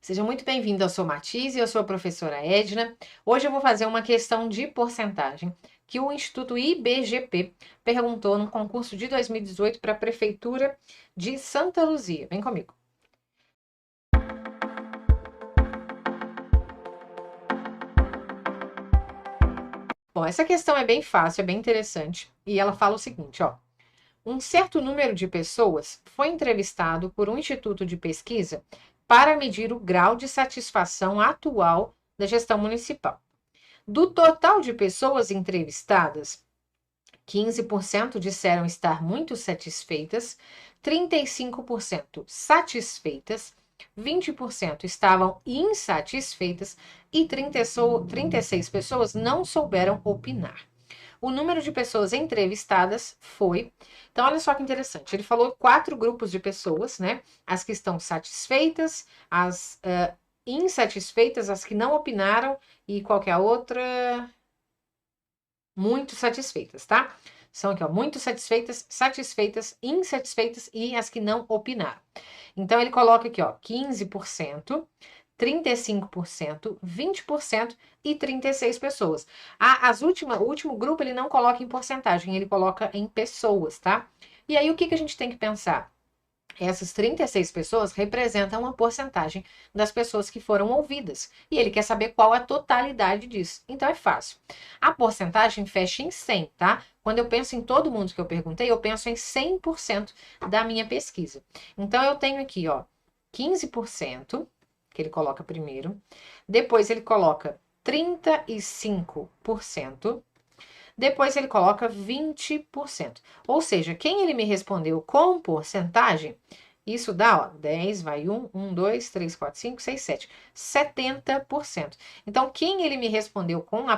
Seja muito bem-vindo ao Sou Matize, eu sou a professora Edna. Hoje eu vou fazer uma questão de porcentagem que o Instituto IBGP perguntou no concurso de 2018 para a Prefeitura de Santa Luzia. Vem comigo. Bom, essa questão é bem fácil, é bem interessante, e ela fala o seguinte, ó. Um certo número de pessoas foi entrevistado por um instituto de pesquisa para medir o grau de satisfação atual da gestão municipal. Do total de pessoas entrevistadas, 15% disseram estar muito satisfeitas, 35% satisfeitas, 20% estavam insatisfeitas e 36 pessoas não souberam opinar. O número de pessoas entrevistadas foi. Então, olha só que interessante. Ele falou 4 grupos de pessoas, né? As que estão satisfeitas, as insatisfeitas, as que não opinaram e qualquer outra. Muito satisfeitas, tá? São aqui, ó, muito satisfeitas, satisfeitas, insatisfeitas e as que não opinaram. Então, ele coloca aqui, ó, 15%, 35%, 20% e 36 pessoas. O último grupo ele não coloca em porcentagem, ele coloca em pessoas, tá? E aí, o que a gente tem que pensar? Essas 36 pessoas representam uma porcentagem das pessoas que foram ouvidas. E ele quer saber qual a totalidade disso. Então é fácil. A porcentagem fecha em 100, tá? Quando eu penso em todo mundo que eu perguntei, eu penso em 100% da minha pesquisa. Então eu tenho aqui, ó, 15%, que ele coloca primeiro. Depois ele coloca 35%. Depois ele coloca 20%. Ou seja, quem ele me respondeu com porcentagem, isso dá, ó, 10, vai 1, 2, 3, 4, 5, 6, 7. 70%. Então, quem ele me respondeu com a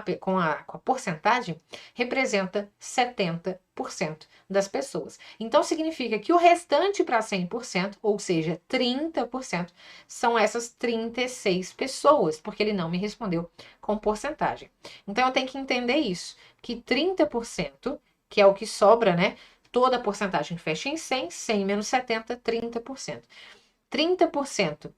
porcentagem representa 70% das pessoas. Então, significa que o restante para 100%, ou seja, 30%, são essas 36 pessoas, porque ele não me respondeu com porcentagem. Então, eu tenho que entender isso, que 30%, que é o que sobra, né? Toda a porcentagem fecha em 100, 100 menos 70, 30%. 30%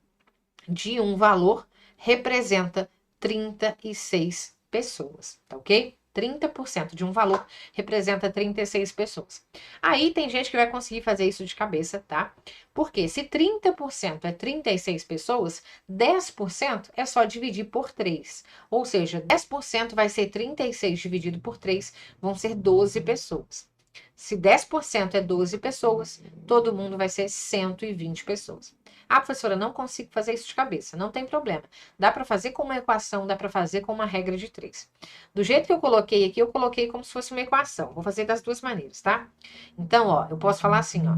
de um valor representa 36 pessoas, tá ok? 30% de um valor representa 36 pessoas. Aí tem gente que vai conseguir fazer isso de cabeça, tá? Porque se 30% é 36 pessoas, 10% é só dividir por 3. Ou seja, 10% vai ser 36 dividido por 3, vão ser 12 pessoas. Se 10% é 12 pessoas, todo mundo vai ser 120 pessoas. Ah, professora, não consigo fazer isso de cabeça. Não tem problema. Dá para fazer com uma equação, dá para fazer com uma regra de 3. Do jeito que eu coloquei aqui, eu coloquei como se fosse uma equação. Vou fazer das duas maneiras, tá? Então, ó, eu posso falar assim, ó,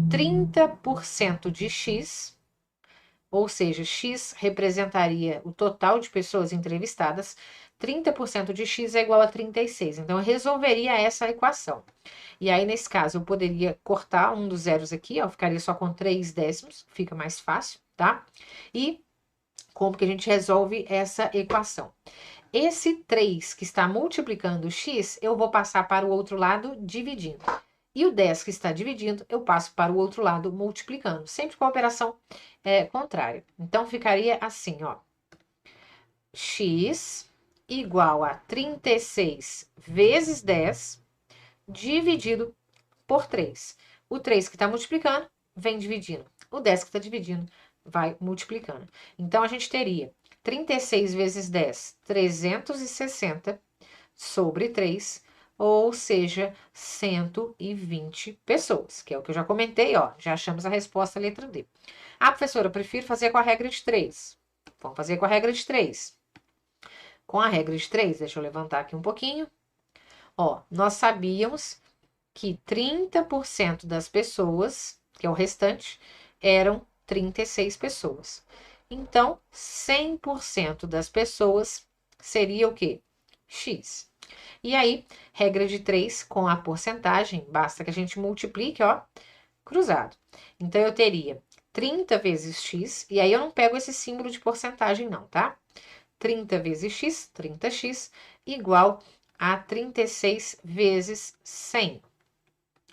30% de x, ou seja, x representaria o total de pessoas entrevistadas, 30% de x é igual a 36. Então, eu resolveria essa equação. E aí, nesse caso, eu poderia cortar um dos zeros aqui, ó, ficaria só com 3 décimos, fica mais fácil, tá? E como que a gente resolve essa equação? Esse 3 que está multiplicando o x, eu vou passar para o outro lado dividindo. E o 10 que está dividindo, eu passo para o outro lado multiplicando, sempre com a operação contrária. Então, ficaria assim, ó. X igual a 36 vezes 10 dividido por 3. O 3 que está multiplicando, vem dividindo. O 10 que está dividindo, vai multiplicando. Então, a gente teria 36 vezes 10, 360 sobre 3, ou seja, 120 pessoas, que é o que eu já comentei, ó. Já achamos a resposta, letra D. Ah, professora, eu prefiro fazer com a regra de 3. Vamos fazer com a regra de 3. Com a regra de 3, deixa eu levantar aqui um pouquinho. Ó, nós sabíamos que 30% das pessoas, que é o restante, eram 36 pessoas. Então, 100% das pessoas seria o quê? X. E aí, regra de 3 com a porcentagem, basta que a gente multiplique, ó, cruzado. Então, eu teria 30 vezes x, e aí eu não pego esse símbolo de porcentagem não, tá? 30 vezes x, 30x, igual a 36 vezes 100.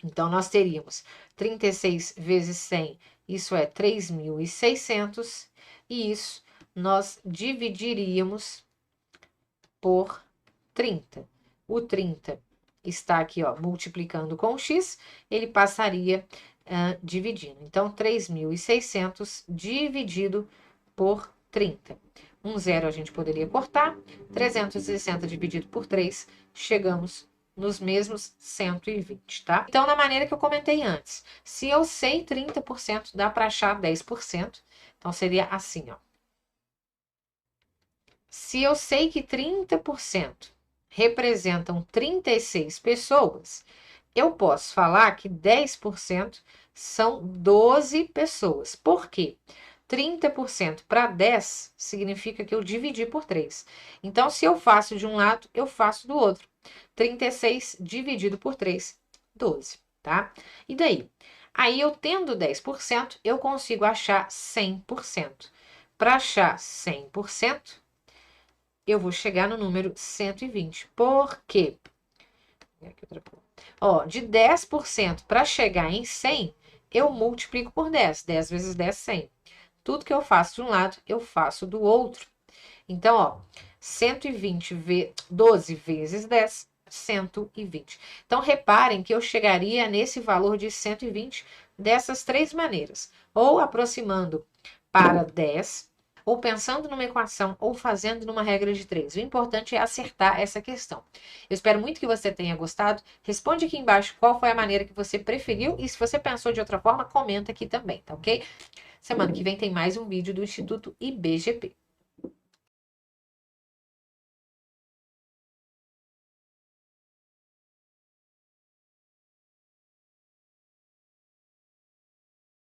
Então, nós teríamos 36 vezes 100, isso é 3.600, e isso nós dividiríamos por 30. O 30 está aqui, ó, multiplicando com x, ele passaria dividindo. Então, 3.600 dividido por 30. Um zero a gente poderia cortar. 360 dividido por 3, chegamos nos mesmos 120, tá? Então, na maneira que eu comentei antes, se eu sei 30%, dá para achar 10%. Então, seria assim, ó. Se eu sei que 30% representam 36 pessoas, eu posso falar que 10% são 12 pessoas. Por quê? 30% para 10 significa que eu dividi por 3. Então, se eu faço de um lado, eu faço do outro. 36 dividido por 3, 12, tá? E daí? Aí, eu tendo 10%, eu consigo achar 100%. Para achar 100%, eu vou chegar no número 120. Por quê? Ó, de 10% para chegar em 100, eu multiplico por 10. 10 vezes 10, 100. Tudo que eu faço de um lado, eu faço do outro. Então, ó, 12 vezes 10, 120. Então, reparem que eu chegaria nesse valor de 120 dessas três maneiras. Ou aproximando para 10, ou pensando numa equação, ou fazendo numa regra de 3. O importante é acertar essa questão. Eu espero muito que você tenha gostado. Responde aqui embaixo qual foi a maneira que você preferiu e se você pensou de outra forma, comenta aqui também, tá ok? Semana que vem tem mais um vídeo do Instituto IBGP.